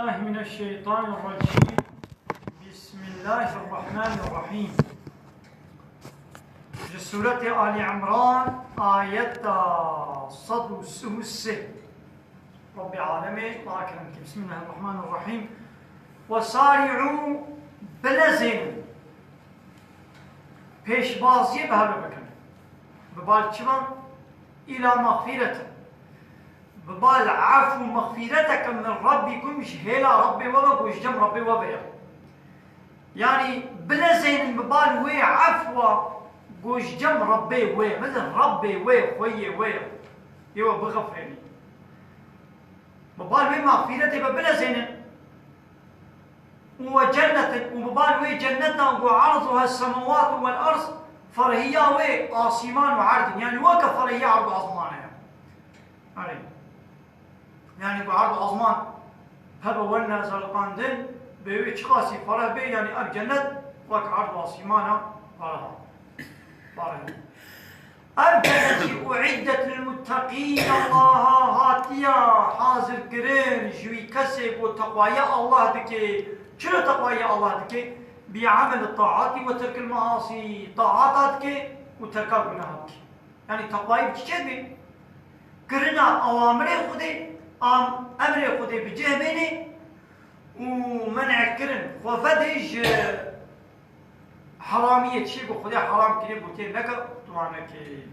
الله من الشيطان الرجيم. بسم الله الرحمن الرحيم. سورة آل عمران آية 106. رب العالمين الله أكرمك. بسم الله الرحمن الرحيم. وسارعوا بلزن پیشبازی به هر بکن ببال چمان إلى مغفرة ببال عفو مغفرتك من ربكم مش هلا ربي وبا وش جم ربي وبا يعني بلا زين ببال وي عفو وش جم ربي وي مثل ربي وي خوي وي يوا بغفرني ببال وي مغفرتي بلا زين وجنة وببال وي جنتنا وعرضها السماوات والأرض فرهيا وي آسمان وعرض يعني وكا فرهيا عرض عظمانها يعني بعرض عظمان هذا ولنا زلقاندن بيوش خاصي فرح بي يعني أب جنة وك عرض عظمانا فرح أب جنة أعدت للمتقين الله هاتيا حاضر قرين جوي كسب وتقوية الله دكي شنو تقوية الله دكي بعمل الطاعات وترك المعاصي طاعات دكي وترك الجناحات يعني تقوية بتشبه قرنا أوامر خدي أمر خدي بجهبيني ومنع كرن وفديج حرامية شيء وخدي حرام كريم بوتين لك طبعا كي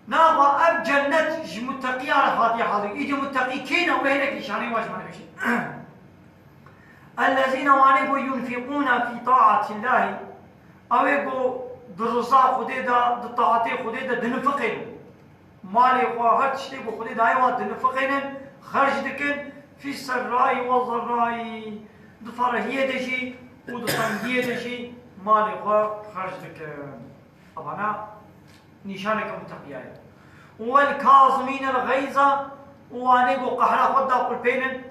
نابا أب جنة متقي على هذه حاضر إيجي متقي كينا وهيك لشاني واش ما نمشي الذين وانبوا ينفقون في طاعة الله أو يقول درزا خدي دا طاعتي خدي دا دنفقين مالي خواهد شتي بخدي دايوات دنفقين خرج دكن في السراء والضراء دفرهية دشي ودفنجية دشي مالي خواه خرج دكن طبعا نشانك متقيايا والكاظمين الغيظ وانيقو قحرا خدا قل بينن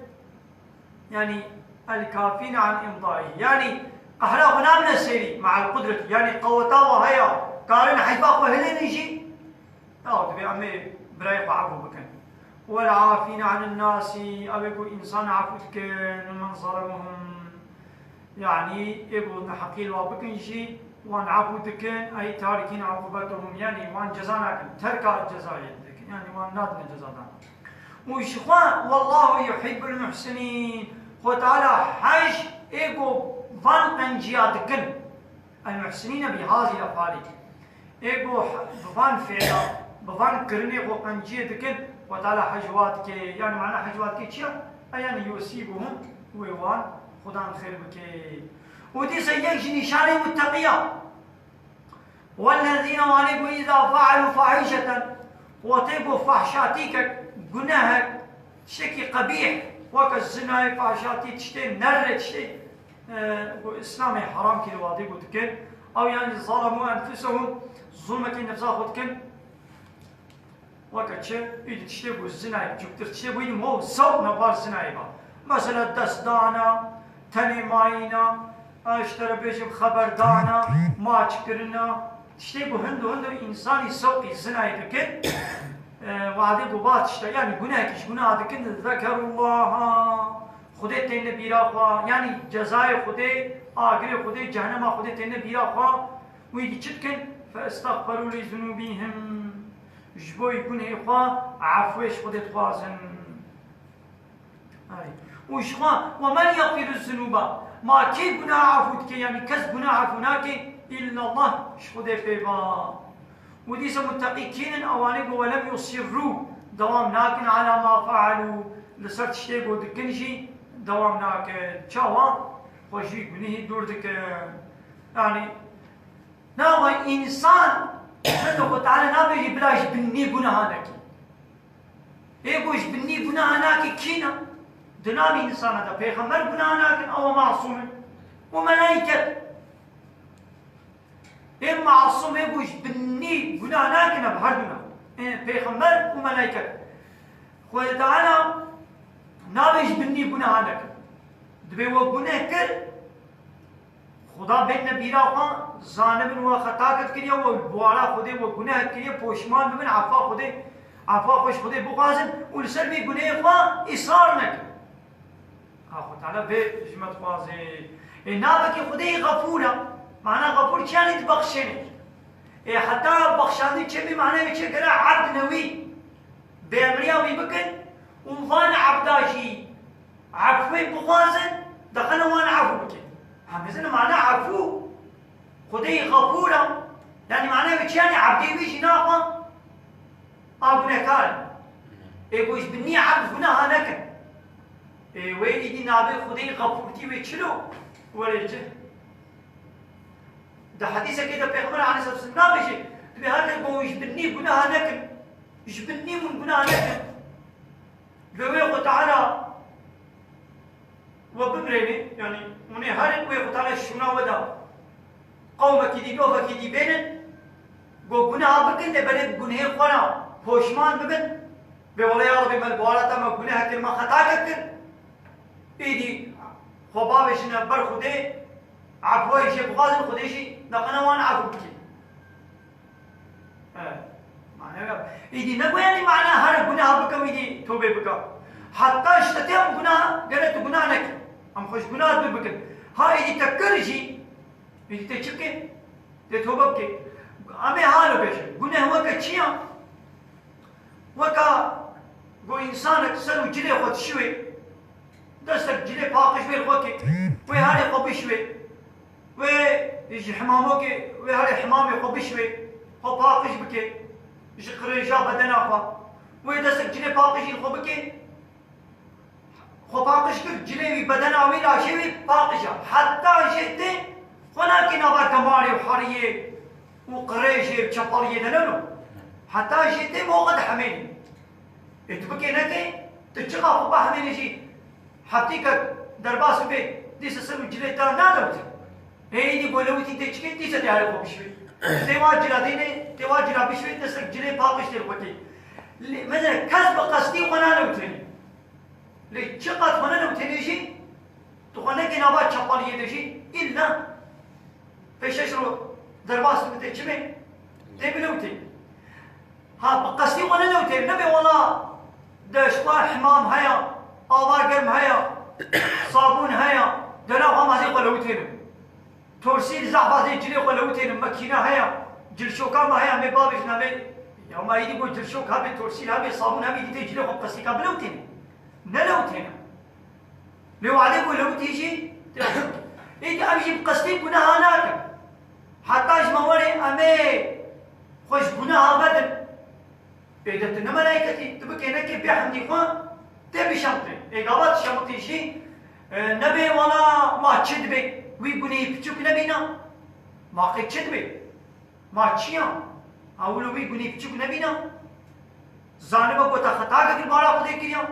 يعني الكافين عن إمضائه يعني قحرا خنا من السيري مع القدرة يعني قوتا وهيا قارن حيفاق وهلين يجي أو تبي أمي برايق عفو بكن والعافين عن الناس أو يقول إنسان عفو بكن ومن ظلمهم يعني يقول نحقيل وبكن شيء وان عفو بكن أي تاركين عقوبتهم يعني وان جزانا ترك الجزاء يعني وان نادنا جزانا وشخوان والله يحب المحسنين وتعالى حج يقول فان أنجياتكن المحسنين بهذه الأفعال يقول فان فعلا بفان كرني وقنجية دكن وتعالى حجوات كي يعني معنى حجوات كي تشيا يعني يوسيبهم ويوان خدان خير بكي ودي سيجي نشاني متقية والذين وانبوا إذا فعلوا فاحشة وطيبوا فحشاتيك جناهك شكي قبيح وكالزنا فحشاتي تشتي نر تشتي إسلامي حرام كي الواضي دكن أو يعني ظلموا أنفسهم ظلمة نفسها خدكن وقت إذا تشتبه الزنا جبتر تشتبه إذا مو صوت نبار زنا مثلا دستانا تاني ماينا اشترى بيشم خبر دانا ما تشكرنا تشتبه هندو إنساني صوت الزنا يدكن وعدي قبات تشتبه يعني قناكش قناه دكن ذكر الله خدي تين بيراخوا يعني جزاء خدي آخر خدي جهنم خدي تين بيراخوا ويدي تشتكن فاستغفروا لذنوبهم جبو يكون إخوة عفوش خدت خوازن وشخوان ومن يغفر الذنوب ما كي قناع عفوتك يعني كس قناع عفوناك إلا الله شخده بيبا وديس متقي كينن أوانيق ولم يصروا دوام ناكن على ما فعلوا لسرت شتيقو دكنشي دوام ناكن شاوا خوشي قنيه دور دك يعني ناوى إنسان الله تعالى نابي بلاش بني جناهانك إيقوش بني جناهانك كينا دنامي إنسان هذا بيغمر جناهانك أو معصوم وملائكة إيه معصوم إيقوش بني جناهانك نبهردنا بيغمر وملائكة الله تعالى نابيش بني جناهانك دبي وجناه خدا بین نبیرا خان زانب و خطا کرد کریه و بوارا خوده و گناه کریه پوشمان ببین عفا خوده عفا خوش خوده بخوازن و لسر بی گناه خان اصرار نکن خود تعالی به جمت خوازه نابه که خدای غفوره معنی غفور چی یعنی بخشنه حتی بخشنده چه بی معنی چه گره عبد نوی به امریاوی بکن وان عبداشی عفوی بخوازن دخل وان عفو بکن همزن معنی عفو خدای غفوره یعنی معنی چی یعنی عبدی بیشی ناقا آگونه کارن گوش بنی عبد گناه نکن ویلی دی نابه خدای غفورتی و چلو ورجه ده حدیثه که ده پیغمبر علیه الصلاة والسلام نابشه به هر گوش بنی گناه نکن ايش بني من قناه نكن لويقو تعالى وبمريني يعني من هارن ويقو تعالى شنا ودا قومك دي قومك دي بينن قو قناه بكن ده بلد قناه قنا پوشمان ببن بولا يا ربي من بوالتا ما قناه كلمة خطا كتن ايدي خبابشنا بر خده عفوه شي بغازن خديشي نقنا وان عفو بكي ایدی نگو یعنی معنی هر گناه بکم ایدی توبه بکم حتی اشتتیم گناه گره تو گناه نکن هم خوش گناه بکن ها ایدی تکرشی ایدی تچکن تی توبه بکن امی حالو بیشه گناه وکا چیا وکا گو انسان سر و جلی خود شوی دستک جلی پاکش بیر خود که وی هر خوبی شوی وی حمامو که وی هر حمامی خوبی شوی خو پاکش بکن قريجا بدنا خوا ويدسك جلي باقشين خو بكي خو باقش كر جلي بدنا ويلا شوي باقشا حتى جدي هناك نبا كمالي وحريه وقريجي بشباليه دلنو حتى جدي مو قد حميني اتبكي نكي تشغى خو بحميني شي حتيك درباس بي ديس سلو جلي تا نادوت هي دي بولوتي تشكي ديس دي خو بشوي تواجر دينه تواجر بشوي تسك جلي باقش تلقتي مثلا كسب قصدي وانا نوتني لشقت وانا نوتني شيء تخلي جنابات شقاليه شيء الا فيششرو درباس بتجمع تبلوتي ها قصدي وانا نوتني نبي والله دشطار حمام هيا اواقرم هيا صابون هيا دنا ما زي قلوتين تورسيل زعبا زي جلي قلوتين ماكينه هيا جلشوكا ما هيا مي بابش نامي يوم ما يدي بو جلشوك هابي تورسيل هابي صابون هابي دي جلي خب قصيكا بلوتين نلوتين لو عليه بلوتي شي يجي ابي بقصدي كنا هناك حتى اجموري امي خوش بناها بدل اذا تنا ملائكتي تبكي نكي بحمدي خوان تبي شمطي اقابات شمطي شي نبي ولا ما تشدبي ويبني بتشوك نبينا ما قد تشدبي ما تشيان اولو ويبني بتشوك نبينا زانبا قوتا خطا كتر بارا خده كريان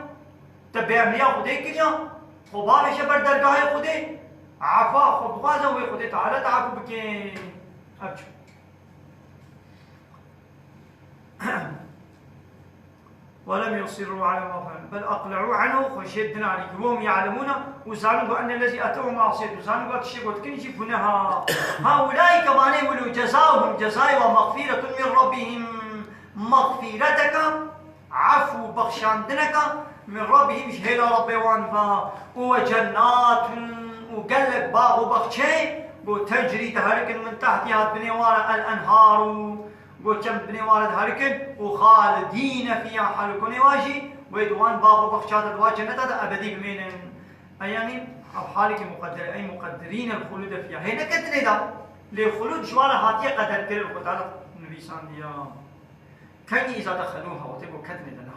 تبي عمليا خده كريان خبا بشه بر درگاه خده عفا خب غازا وي خده تعالى تعفو بكين ابجو ولم يصروا على ما فعلوا بل اقلعوا عنه خشيتنا عليه وهم يعلمون وزعموا ان الذي اتوا معصيه وزعموا اكشي قلت كن يجيبونها هؤلاء كمان يقولوا جزاؤهم جزاء ومغفره من ربهم مغفرتك عفو بخشاندنك من ربهم شهيل ربي وانفا وجنات وقلب باغ وبخشي وتجري تهرك من تحتها بنوار الانهار وكم بني والد هاركن وخالدين فيها حالكون واجي ويدوان بابو بخشات دوا جنة أبدي بمين يعني أو حالك مقدر أي مقدرين الخلود فيها هنا كتني دا لخلود جوالا هاتية قدر كل القتال النبي سانديا كني إذا دخلوها وتبو كتني دا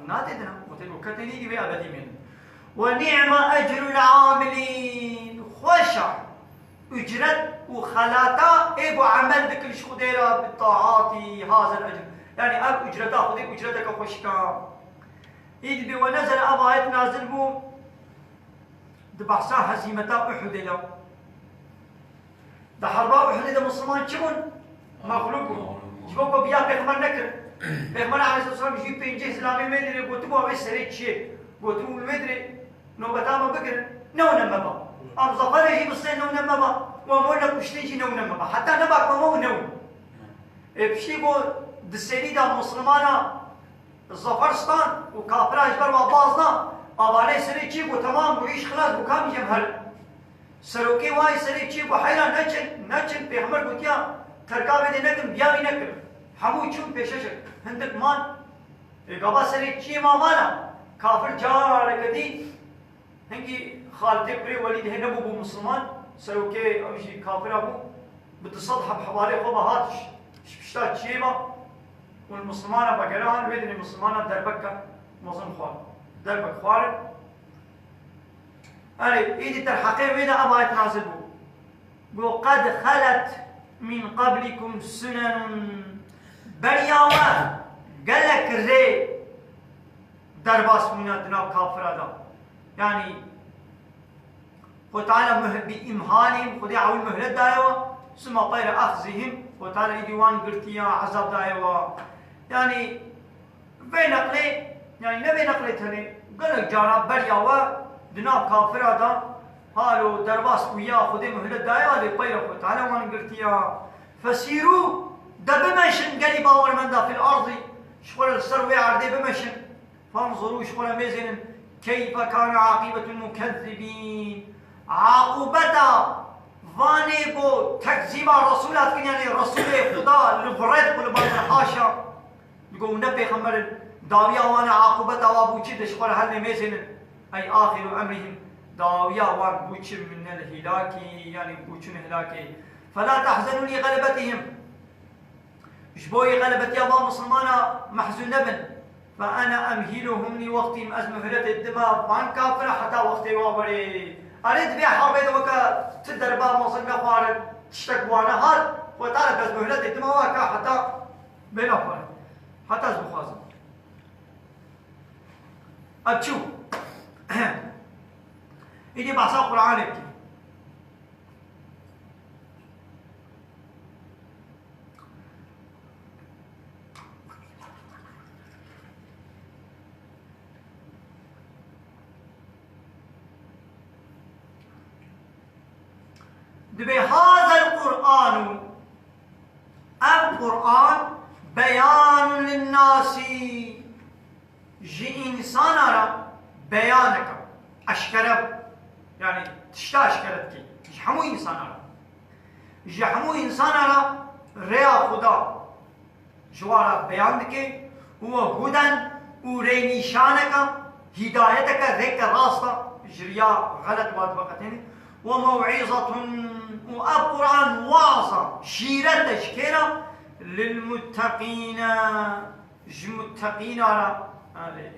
ناتدنا وتبو كتني دي بأبدي مين ونعم أجر العاملين خوشا اجرت وخلاتا ايبو عمل بكل شو ديرا بالطاعات هذا الاجر يعني اب اجرتا خذك اجرتك خوشكا ايد بي ونزل ابايت نازل بو دبحسا هزيمتا احد له ده حربا احد ده مسلمان شبون مخلوق جبوكو بيا بيغمر نكر بيغمر عليه الصلاه والسلام يجيب بينجي اسلامي مدري قلتبو ابي سريت شيء قلتبو مدري نوبتا ما بقر نونا مبا ام ظفر يجيب الصين نونا مبا ومولا كشتيجي نونا مبا حتى نباك ومو نون بشيبو دسيري دا مسلمانا الظفرستان وكافرا اجبر وابازنا آبانه سری چی بو تمام بو ایش خلاص بو کام جم هر سروکی وای سری چی بو حیران نچن پیغمبر گوتیا ترکاوی دی نکن بیاوی نکن همو چون پیشش هندک مان گابا سری چی ما مانا کافر جار کدی هنگی خالد بری ولید هنه بو مسلمان سروکی اوشی کافر ابو بتصدح بحوالي خوبا هاتش شبشتات شيبا والمسلمان بقران ويدن المسلمان دربكا مظن خوال دربك خوال أري إيدي ترحقين ويدا أبا يتنازل بو قد خلت من قبلكم سنن برياوا قالك الري درباس منا دناب كافر هذا يعني خد تعالى بإمهانهم خد يعوي المهلة دايوا ثم طير أخذهم وتعالى ديوان قرتيا عذاب دايوا يعني بين نقلي يعني نبي نقلي تاني قالك جانا برياوا دناب كافر هذا هالو درباس ويا خد مهلة دايوا اللي طير وتعالى وان قرتيا فسيروا دبمشن قالي باور من دا في الأرض شغل السروي عردي بمشن فانظروا شغل ميزن كيف كان عاقبة المكذبين عاقبتا واني بو تكذيب الرسولات كن يعني رسول خدا لبرد قلبان الحاشا يقول نبي خمر داويا وانا عاقبتا وابو جد شغل هل ميزن أي آخر أمرهم داويا وان بوش من الهلاك يعني بوشن هلاكي فلا تحزنوا لغلبتهم جبوي غلبت يا با مسلمانا محزون نبن فأنا أمهلهم لوقتهم أزمهلة الدماء وان كافرة حتى وقتي وابري أريد بيع حربي وكا تدربا موصل قفار تشتك وانا هاد وتعالى بأزمهلة الدماء وكا حتى بين أفر حتى أزمه خازن أبشو إدي بحثا قرآن ابتي بهذا القرآن بيان للناس جي إنسان را بيانك أشكرب يعني تشتا أشكرتك جحمو إنسان را جحمو إنسان را ريا خدا جوارا بيان دكي هو هدى وري نشانك هدايتك ذيك راستا جريا غلط واد وقتين وموعظة وقرآن واعظة شيرة تشكيرة للمتقين متقين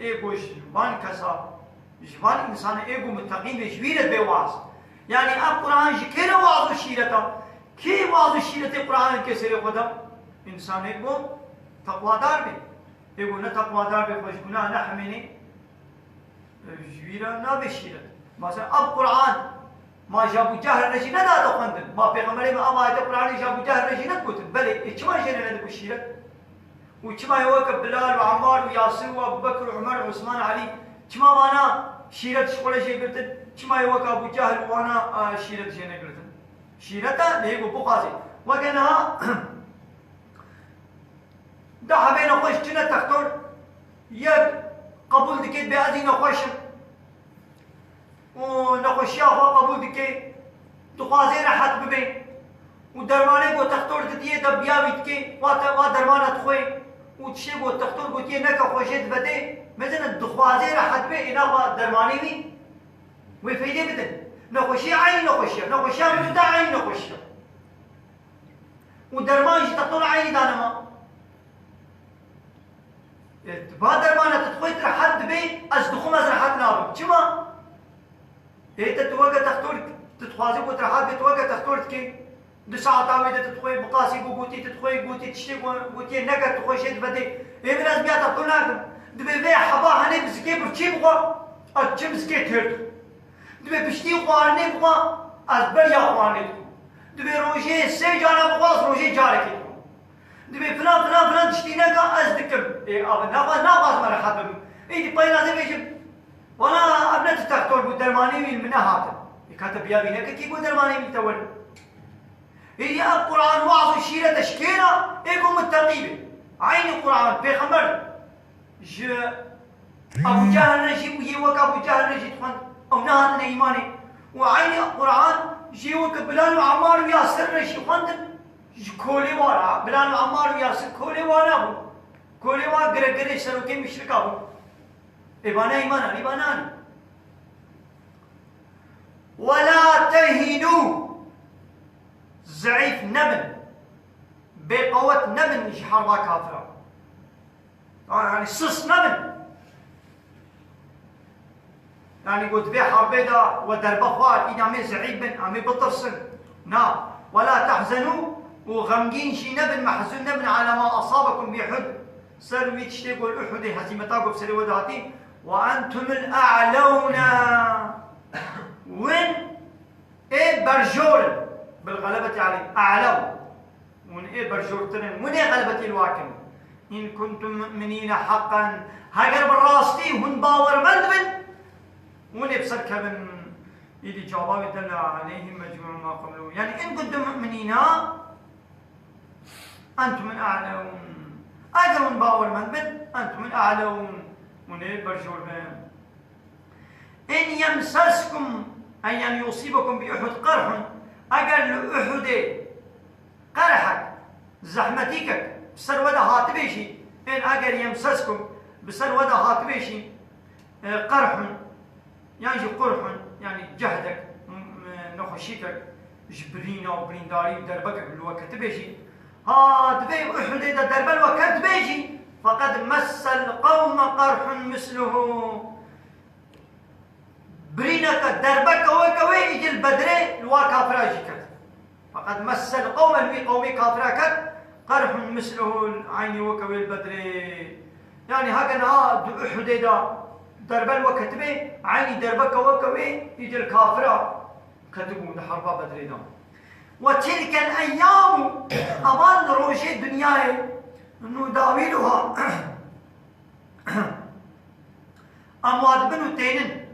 ايغو جبان كسا جبان انسان ايغو متقين بجبيرة بواعظ يعني القرآن شكيرة واعظ شيرة كي واعظ شيرة القرآن كسر خدا انسان ايغو تقوى دار بي ايغو نتقوى دار بي خوش گناه نحميني جبيرة نابشيرة مثلا القرآن ما جابوا جهر نجي ندا تخندن ما پیغمبر ما آیت قرآن جابوا جهر نجي نکوتن بله چما جنه ندکو شیرت و چما يوك بلال وعمار وياسر وابو بكر وعمر وعثمان علي چما وانا شيرت شغله شيء قلتن چما يوك ابو جهل وانا شيرت شيء قلتن شيرتا ليغو بقاسي وكانها ده بين خوش جنة تختار يد قبول دكيت بأذين خوش ونخوشيا خوا قبول دكي تخوازي راحت ببين ودرمانه بو تختار دتيه دبيا بيتكي وا درمانه تخوي وتشي بو تختار قوتيه نكا خوشيت بده مثلا دخوازي راحت بي انا خوا درمانه بي وفيده بدن نخوشي عين نخوشيا من عين نخوشيا ودرمان تختار عين دانما با درمانه تخوي راحت بي از دخوم از راحت نابم چما إيه تتوقع تختار تتخوازي وترحاب تتوقع تختار كي دساعة تعويدة تتخوي بقاسي بوتي تتخوي بوتي تشتي بوتي نكر تخوي شيء بدي إيه بلاش بيا تقول ناكم دبي بيع حبا هني بسكي برشي بقى أتشم بسكي ترد دبي بشتي قوانين بقى أزبر يا قوانين دبي روجي سي جانا بقاس روجي جارك دبي فلان تشتي نكا أزدكم إيه أبدا ناباز مرحبا إيه دي باي لازم يجيب وانا ابنت تختار بدرماني من هاتم يكاتب يا بينك كي بدرماني من تول هي القران وعظ شيره تشكيله ايكم متقيبه عين القران بيغمبر أبو جهل نجيب ويوك أبو جهل نجيب خند أو نهان إيماني وعيني القرآن جيوك بلال وعمار وياسر نجيب خند كولي وارا بلال وعمار وياسر كولي وارا أبو كولي وارا قرق سروكي مشرك أبو إبانا إيمانا إبانا ولا تهنوا ضعيف نبن بقوة نبن مش حربا كافرة يعني صص نبن يعني قلت بي حربي دا ودرب خوار إن عمي زعيب بن عمي بطرسن نا ولا تحزنوا وغمجين شي نبن محزون نبن على ما أصابكم بأحد سلوي تشتيقوا الأحد هزيمتاكم بسري ودهاتين وأنتم الأعلون وين إيه برجول بالغلبة عليه أعلو وين إيه برجول تنين وين إيه غلبة الواكم إن كنتم مؤمنين حقا هاجر بالراستي هن باور مندبن وين بسركبن إذا جواب دل عليهم مجموع ما قبلوا يعني إن كنتم مؤمنين أنتم الأعلون أجر باور مندبن أنتم الأعلون وين إيه برجول بن إن يمسسكم أي أن يصيبكم بأحد قرح أجل أحد قرحك زحمتك بسرودة هاتبيشي إن أجل يمسسكم بسرودة هاتبيشي قرح يعني قرح يعني جهدك نخشيك جبرينا وبرينداري ودربك بالوقت بيجي هاتبي أحد إذا درب الوقت بيجي فقد مس القوم قرح مثله برينك دربك وكوي يجي البدري الوا كافرا جيكت فقد مس القوم الوي قومي كافرا كت قرح مثله العين وكوي البدري يعني هكذا حديدا درب الوقت به عيني دربك وكوي يجي الكافرا كتبوا حرب بدري دام وتلك الايام امان روجي الدنيا نداولها اموات بنو تينن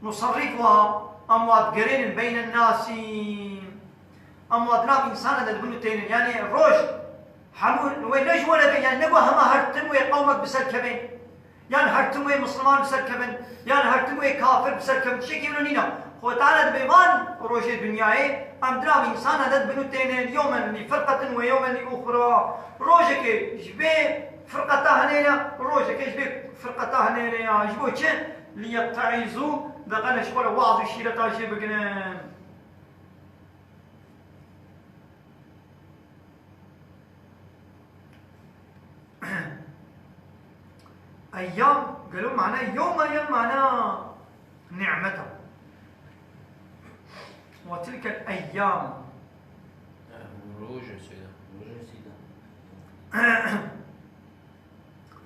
نصرفها أموات قرين بين الناس أموات ناب إنسان هذا بنو تين يعني روش حمول وين ليش ولا بي يعني نبغى هما هرتموي قومك بسركبين يعني هرتموي مسلمان بسركبين يعني هرتموي كافر بسركبين شيء كيلو نينا هو تعالى بيمان روش الدنيا أم درام إنسان هذا بنو تين يوما لفرقة ويوما لأخرى روشك جبي فرقة هنينا روشك جبي فرقة هنينا جبو شيء ليتعظوا دقنا شغل وعظ الشيرة تاشي بقنا أيام قالوا معنا يوم أيام معنا نعمته وتلك الأيام مروج سيدا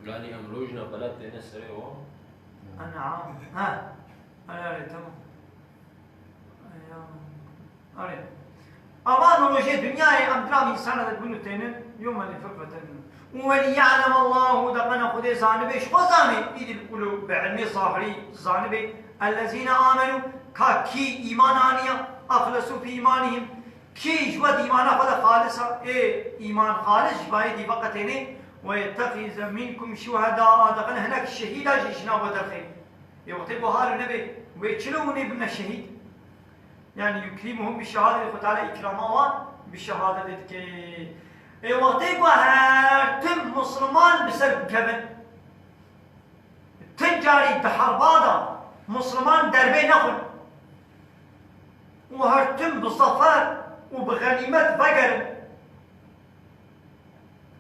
يعني أمروجنا بلد لنا السريع أنعام ها أنا تمام أيام أريد أمان وجه الدنيا أم درام إنسان تقولوا تينن يوم اللي فرقة وليعلم الله دقنا خدي زانبي شو زاني إذا بيقولوا بعلمي ظاهري زانبي الذين آمنوا كي إيمان آنيا أخلصوا في إيمانهم كي جود إيمانا فلا خالصة إيه إيمان خالص جباي دي بقتين ويتخذ منكم شهداء دقنا هناك الشهيدة جيشنا بدرخي يوقتبوا هذا النبي ويتشلوني بنا الشهيد يعني يكرمهم بالشهادة اللي تعالى إكرامها بالشهادة اللي وقتبوا هرتم مسلمان بسبب كبن تنجاري بحربادا مسلمان دربي نخل وهرتم بصفار وبغنيمات بقر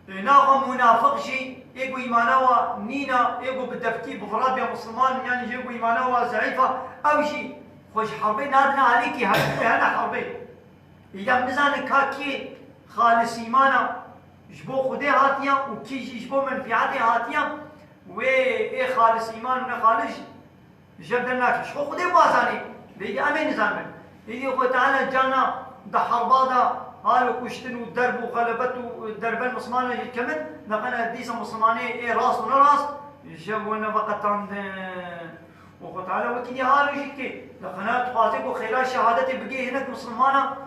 ناقم منافق شيء يقول إيمانوا نينا يقول بالدفتي بفراد يا مسلمان يعني يقول إيمانوا زعيفة أو شيء خوش حربي نادنا عليكي هنا حربي إذا مزان كاكي خالص إيمانا جبو خدي هاتيا وكي جبو منفعاتي هاتيا وإيه خالص إيمان ونخالص جبدناك شو خدي بازاني بيجي أمين نزامن يجي أخو تعالى جانا ده حربادا هالو كشتن والدرب وغلبت والدرب المسلمان كمن نقنا ديسا مسلماني إيه راس ولا راس جبونا بقت عند وخو تعالى وكيدي هالو جيكي نقنا تقاتك وخيرا شهادتي بقي هناك مسلمانا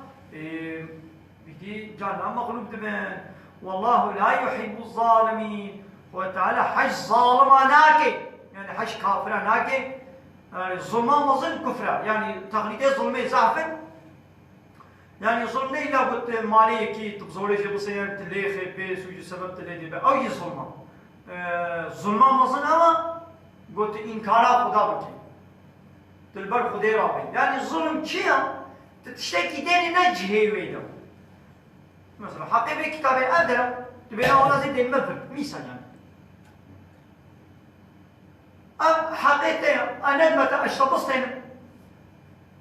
بيجي جانا مغلوب دبن والله لا يحب الظالمين وتعالى حج ظالماناك يعني يعني حش كافرة ناكي ظلمان مظن كفرة يعني تقليدي ظلمي زعفن يعني ظلمي لا قلت مالي كي تبزوري جي بصير تليخي بيس ويجي سبب تليدي بي أي ظلمان ظلمان مظن أما قلت إنكارا خدا بكي تلبر خدي رابي يعني الظلم كيا تشتكي ديني نجهي ويدا مثلا حقيقي كتابي أدرى تبينا ولا زي دين مبر ميسا يعني حقيقتين أنا متى أشتبصتين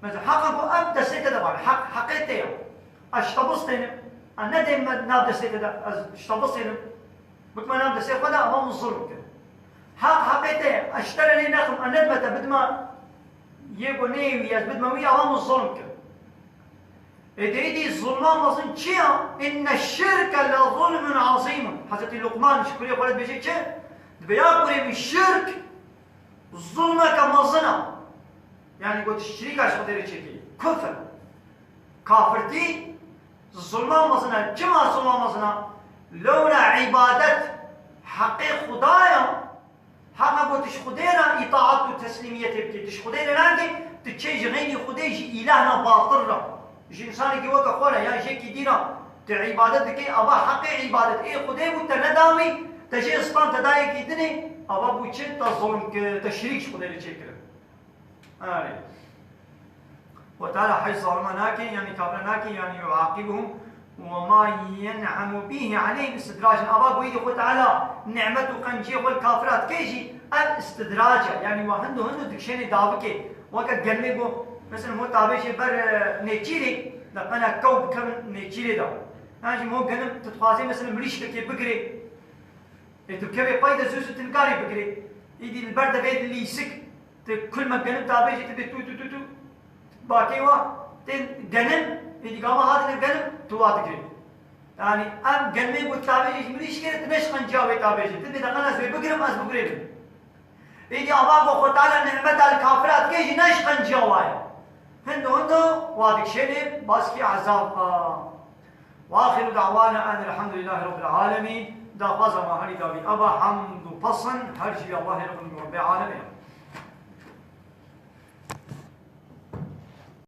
مثلا حقا أبدا سيتا دبار حقيقتين أشتبصتين أنا دين نابدا سيتا دا أشتبصتين بكما نابدا سيتا خدا أمام الظلم كده حقيقتين أشتري ناخم أنا متى بدما يبقى نيوي بدما ويا أمام الظلم كده إيدي الظلمان مظن شيئا إن الشرك لظلم عظيم حضرت لقمان شكري خالد بيجي شيء بياكل من الشرك الظلم كمظنة يعني قلت الشريك عشان خاطر شيء كفر كافرتي الظلمان مظنة كما الظلمان مظنة لولا عبادة حقيق خدايا حقا قلت خدينا إطاعة وتسليمية تبكي تش خدينا نانجي تتشيج غيني خديج إلهنا باطرة جي إنسان كي وقع خولا يا شيء كي دينا تعبادتك أبا حقي عبادت إيه خدي وتندامي تجي إسلام تداي كي دني أبا بوشت تظلم تشريك خدي لشيء آره وتعالى حيث ظلمناك يعني كابرناك يعني يعاقبهم وما ينعم به عليهم استدراجا أبا بويدي خد تعالى نعمته قنجي والكافرات كيجي الاستدراج يعني وهندو دكشيني دابكي وقت قلمي مثلا مو تابعي بر نيتشيري لقنا كوب كم نيتشيري دا يعني مو جنم تتخاصي مثلا مريش كي بقري تبكي بايدا زوز تنقاري بقري يدي البرد بيد اللي يسك كل ما جنم تابعي تبي تو باقي وا تين جنم يدي قام هذا الجنم تو تقري يعني ام جنمي بتابعي مريش كده تنش خنجاوي تابعي تبي دقنا زي بقري ما بقري يدي أباكو خطانا نعمة الكافرات كيجي نش خنجاوي هندو وادك شنب بس في عذاب واخر دعوانا ان الحمد لله رب العالمين دا فازا ما هني داوي ابا حمد وفصن هرجي الله رب العالمين